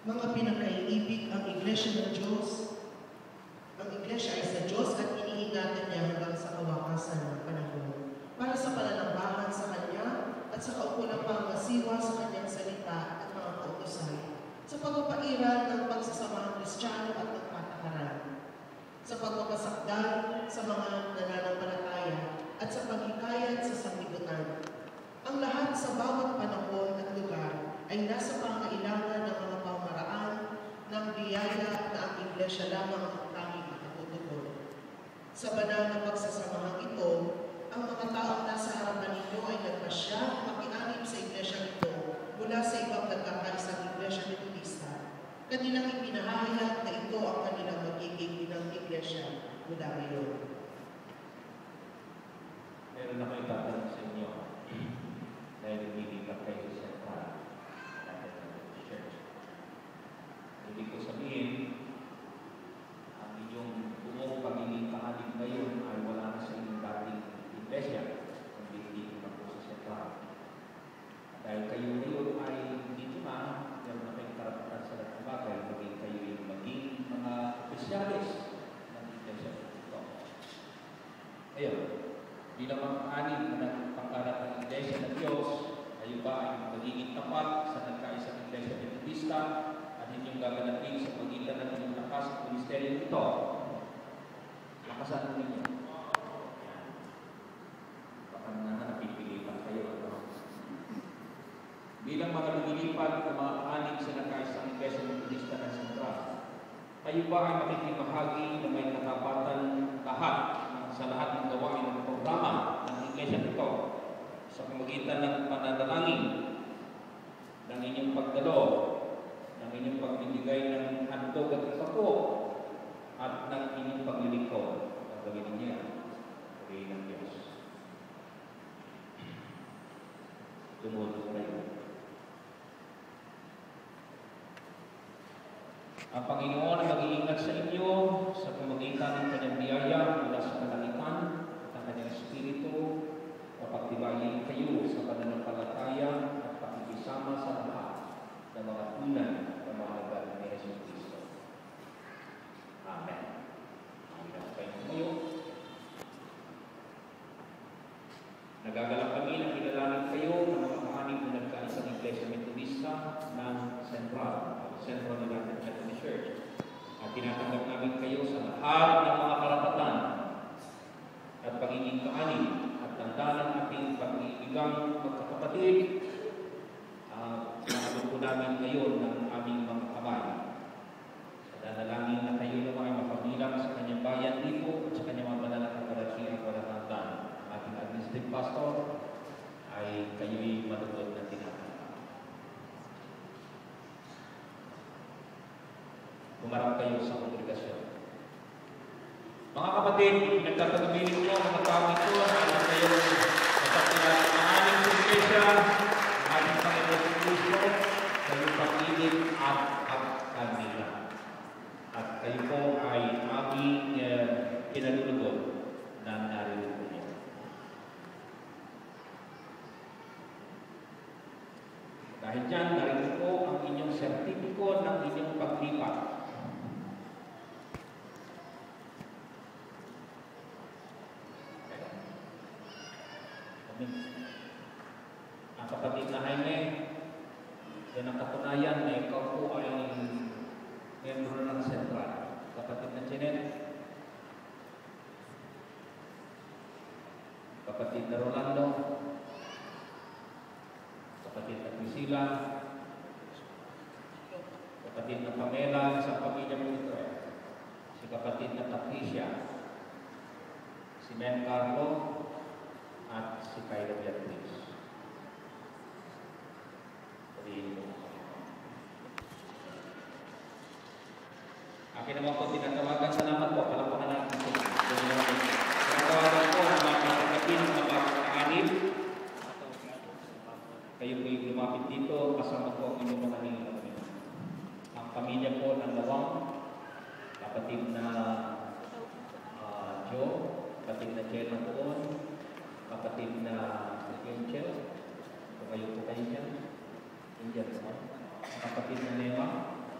Mga pinakaiibig ang Iglesia ng Diyos. Ang Iglesia ay sa Diyos at iniingatan niya hanggang sa kawakasan ng panahon para sa pananambahan sa Kanya at sa kaukulang pangasiwa sa Kanyang salita at mga kautusan, sa pagpapairal ng pagsasamahang Kristiyano at pagpatakaran, sa pagpapasakdal sa mga nananampalataya at sa paghikayat sa sanglibutan. Ang lahat sa bawat panahon at lugar ay nasa pangailangan ng mga pamaraan ng biyaya na ang Iglesia lamang ang tanging makatutugon. Sa banal na pagsasamahang ito, ang mga taong nasa harapan ninyo ay nagpasya makianib sa Iglesia ito mula sa ibang nagkakaisang Iglesia Metodista. Kanilang ipinahahayag na ito ang kanilang magiging bilang Iglesia mula ngayon. Meron ako itatanong sa inyo dahil hindi ka kayo sa church. Hindi ko sabihin ang inyong buong pagiging kahalig ngayon ay wala na sa inyong dating iglesia, kundi hindi na po sa sentral. Dahil kayo ngayon ay hindi na, meron na kayong karapatan sa lahat ng bagay, maging kayo yung maging mga opisyalis ng iglesia ito. Ngayon, bilang mga anim na pangkarap ng Iglesia ng Diyos, kayo ba ay magiging tapat sa nagkaisang Iglesia Metodista at inyong gaganapin sa pagitan ng inyong lakas at ministeryo ito? Lakasan ninyo. Baka napipilipan kayo. Bilang mga lumilipad ng mga anim sa nagkaisang Iglesia Metodista ng Sentral, kayo ba ay makikibahagi na may katapatan lahat sa lahat ng gawain ng programa ng Iglesia ito sa pamagitan ng pananalangin, ng inyong pagdalo, ng inyong pagbibigay ng handog at kapo, at ng inyong paglilingkod. Ang gawin niya, gawin ng Diyos. Tumulo kayo. Ang Panginoon ay mag-iingat sa inyo sa pamagitan ng kanyang biyaya mula sa kalangitan at ang kanyang Espiritu kapag tibayin kayo sa pananampalataya at pakikisama sa lahat ng mga tunay na mga lagal ni Jesus Cristo. Amen. Ang kayo tumayo. Nagagalak kami na kilalanin kayo ng mga kahanin na nagkaisang Iglesia Metodista ng Central United Methodist Church. At tinatanggap namin kayo sa lahat ng mga karapatan at pagiging kaanib at tanda ng ating pag-iibigang magkakapatid. Naabot po namin ngayon ng aming mga kamay. Dadalangin na kayo naman ay mapabilang sa kanyang bayan dito at sa kanyang mga banal na kakarasi ang walang hanggan. Ating administrative pastor ay kayo'y matutod na tinatanggap. Kumarap kayo sa kongregasyon. Mga kapatid, pinagtatagamihin ko mga tao ito at kayo masakilahanin sa Iglesia, ang ating Panginoon Kristo, kayo pag-ibig at pag-kanila. At kayo po ay aming pinalulugod na narinig po niyo. Dahil dyan, narinig po ang inyong sertipiko ng inyong paglipat. Ang kapatid na Jaime, yan ang katunayan na ikaw po ay membro ng Sentral. Kapatid na Jeanette, kapatid na Rolando, kapatid na Priscilla, kapatid na Pamela, isang pamilya mo ito si kapatid na Patricia, si Ben Carlo, at si Kylo Beatriz. Sabihin mo. Akin naman po tinatawagan. Salamat po. Palapakan natin po. Tinatawagan po ang mga kapatid ng mga kaanib. Kayo po yung lumapit dito. Kasama po ang inyong mga hingin. Ang pamilya po ng Lawang, kapatid na Joe, kapatid na Jenna po, kapatid na Angel, kung kayo po kayo dyan, Angel po, kapatid na Lema,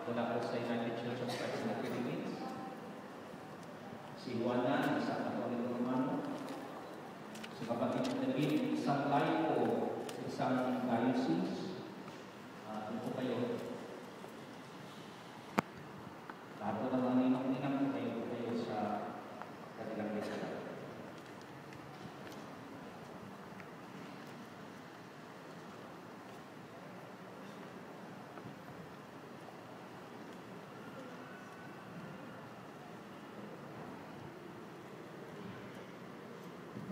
mula po sa United Church of Christ in the Philippines. Si Juana, isang Katoliko Romano. Si kapatid David, isang laiko, isang diocese. Ito kayo. Lahat po ng ninang po kayo sa kanilang Israel.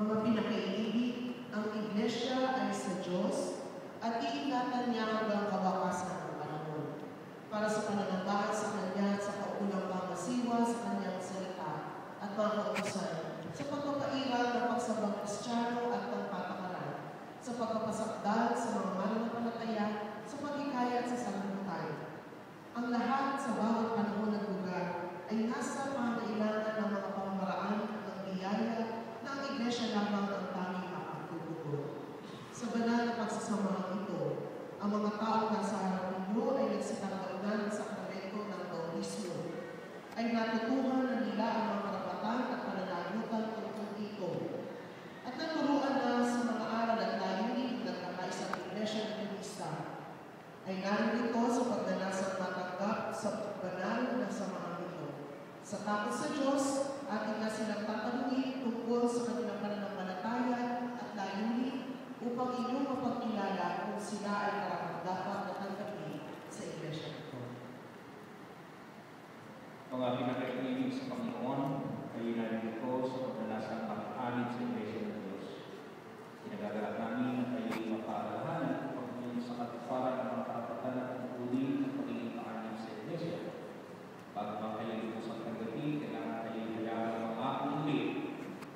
Mga pinakaibig, ang Iglesia ay sa Diyos at iingatan niya hanggang kawakasan ng panahon para sa pananampahan sa Kanya at sa kaukulang pangasiwa sa Kanyang salita at mga kautusan, sa pagpapairal ng pagsabang Kristiyano at ng patakaran, sa pagpapasakdal sa mga mananampalataya, sa paghikayat sa sanlibutan. Ang lahat sa bawat panahon at lugar ay nasa pangailangan ng mga pamamaraan ng biyaya na ang Iglesia lamang ang tanging makapagtuturo. Sa banal na pagsasamahang ito, ang mga taong nasa harap ninyo ay nagsitanggaunan sa sakramento ng bautismo, ay natutuhan na nila ang mga karapatan at pananagutan tungkol dito, at naturuan na sa mga aral at layunin ng nakaisang Iglesia ng Krista, ay naririto sa pagdanasang matanggap sa banal na samahan ito. Sa takot sa Diyos, atin na silang tatanungin tungkol sa kanilang pananampalataya at layunin upang inyong mapagkilala kung sila ay karapat-dapat na tanggapin sa Iglesia ito. Mga pinakaibig sa Panginoon, kayo naririto sa pagdanasang pag-alid sa Iglesia ng Diyos. Pinagagalak namin na kayo'y mapaalalahanan upang sa katuparan ng mga karapatan at tungkulin ng pagiging pag-alid sa Iglesia. Bago ba kayo usap ng gabi, kailangan kayo hayaan ng mga ulit.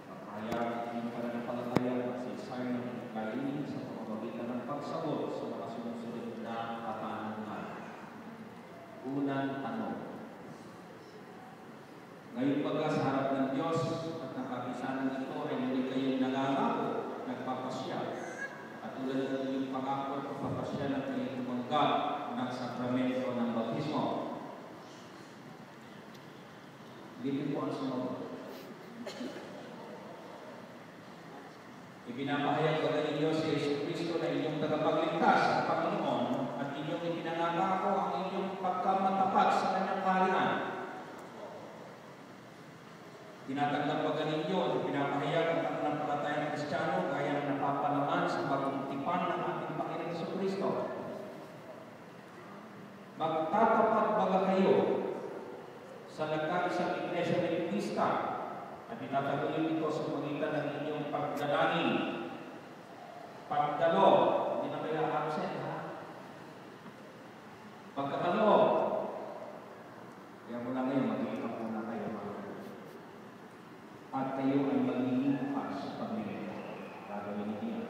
Pagkahayaan ang inyong pananampalataya sa isang ng layunin sa pamamagitan ng pagsagot sa mga sumusunod na katanungan. Unang tanong. Ngayon pagka sa harap ng Diyos at ng kapisanan ito ay hindi kayong nangangako, nagpapasya. At tulad ng inyong pangako at pagpapasya na kayong tumanggap ng sakramento ng bautismo. Dito po ang sumunod. Ipinapahayag ba ninyo si Yesu Cristo na inyong tagapagligtas sa Panginoon at inyong ipinangangako ang inyong pagkamatapat sa kanyang kaharian. Tinatanggap ba ninyo at ipinapahayag ang pananampalataya ng Kristiyano gaya ng napapalaman sa pagtitipan ng ating Panginoon Yesu Cristo? Magtatapat ba kayo sa nagkaisang Iglesia Metodista at itatagulin ito sa pagitan ng inyong pagdalangin, pagdalo, hindi na kayo absent, ha? Pagkatalo, kaya mula ngayon, mag-iikap muna kayo, mga kapatid. At kayo ay magiging bukas sa pamilya. Gagawin niyo.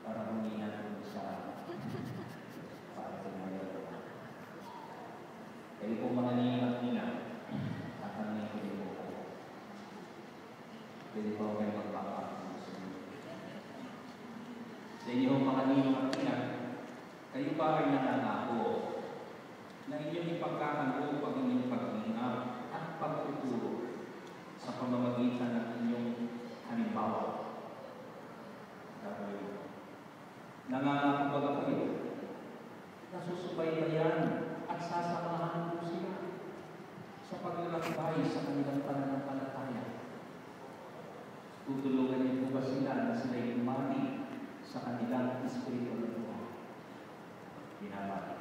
Para humingi natin sa para tumayo. Kayo po mga ninang at ang ninang po kayo. Pwede po kayo magpapakita sa inyo mga ninang at kayo ba ay nananako na inyong ipagkakalo pag inyong pag-ingat at pagtuturo sa pamamagitan ng inyong halimbawa? Nangangako ba kayo? Nasusubaybayan at sasamahan po sila sa paglalakbay sa kanilang pananampalataya. Tutulungan niyo po ba sila na sila'y umani sa kanilang espiritual na buhay? Binabati.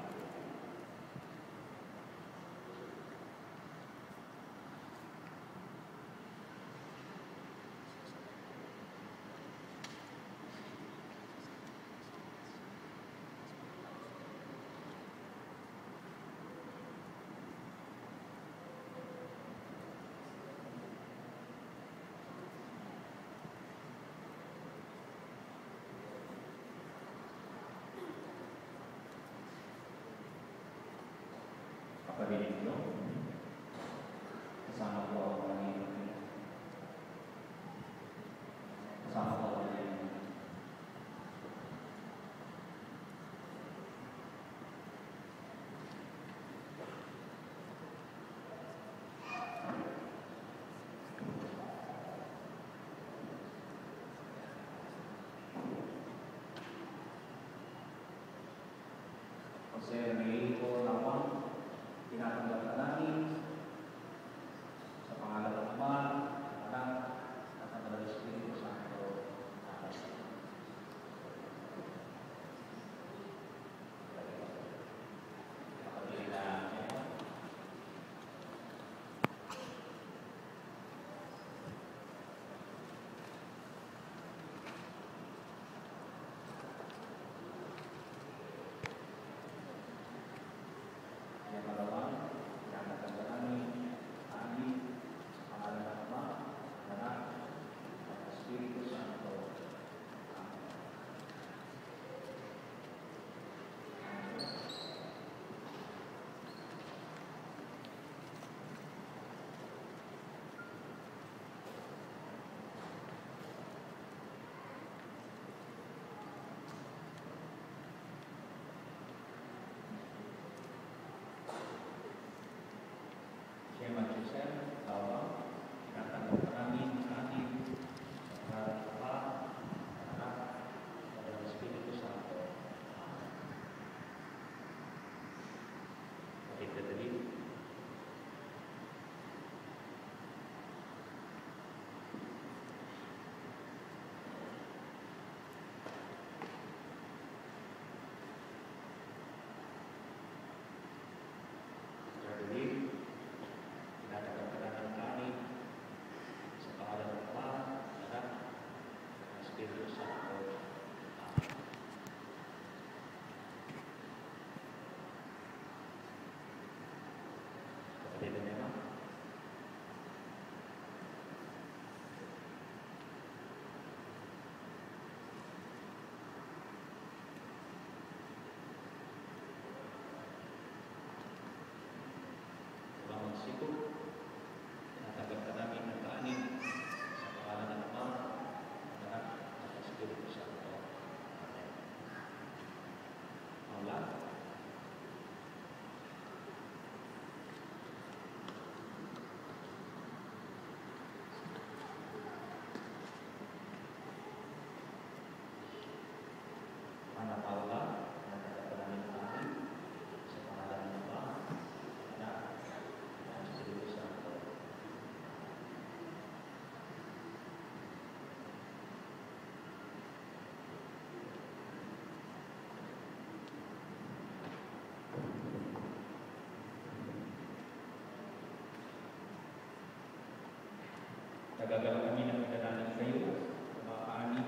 Nagagawa kami ng pinananin kayo, mga kaani,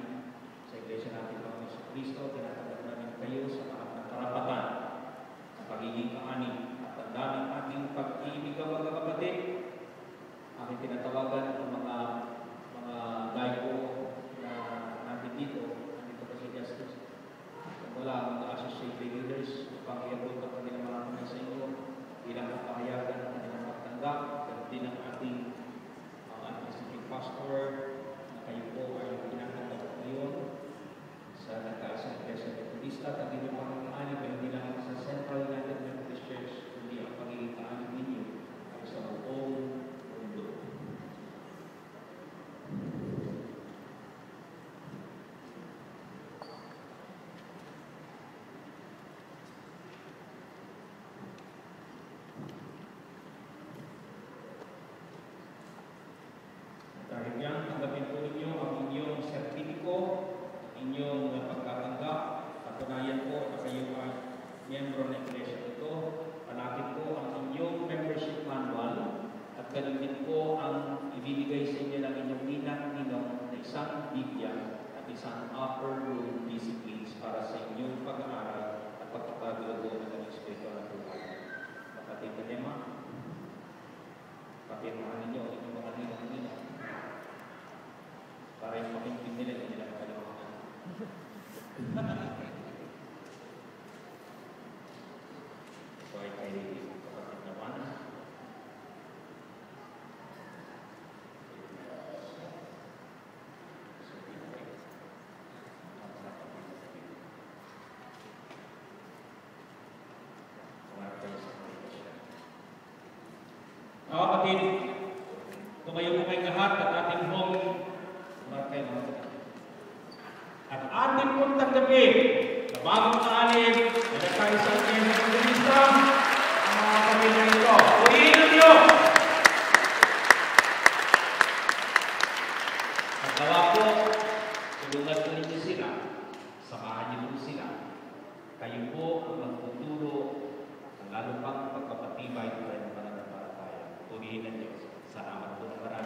sa Iglesia natin ng Kristo, tinatanggap namin kayo sa lahat ng karapatan, sa pagiging kaani, at ang daming ating pag-ibig ang mga kapatid. Aking tinatawagan ang mga gayo na natin dito pa sa Justice. Kung wala ang mga associate leaders, upang iabot ang kanilang mga kamay sa inyo, bilang kapahayagan ng kanilang pagtanggap, at din ang ating pastor, na kayo po ay pinagtanggap ngayon sa nagkaasang Iglesia Methodista at ang inyong pangangaanin ay hindi lang sa Central United Methodist Church, kundi ang pagiging kaanin ninyo ay sa buong mundo. Dahil yan, tanggapin po ninyo ang inyong sertipiko, inyong pagkatanggap, patunayan po na kayo ay miyembro ng Iglesia ito, panakit po ang inyong membership manual, at ganun din po ang ibibigay sa inyo ng inyong ninang-ninong na isang Biblia at isang upper room disciplines para sa inyong pag-aaral at pagpapaglago ng inyong spiritual na buhay. Kapatid na tema, papirmahan ninyo ang inyong mga ninang-ninong para yung makimpin nila, hindi nila makalimutan. So ay kay kapatid naman. Mga kapatid, tumayo po kayong lahat at ating pong at ating pong tanggapin sa bagong kaanin na nagkaisang Methodista ang mga pamilya ito. Purihin ang Diyos! At gawa po, tulungan po ninyo sila, samahan niyo po sila. Kayo po ang magtuturo ng lalo pang pagpapatibay para ng pananampalataya. Purihin ang Diyos. Salamat po ng marami.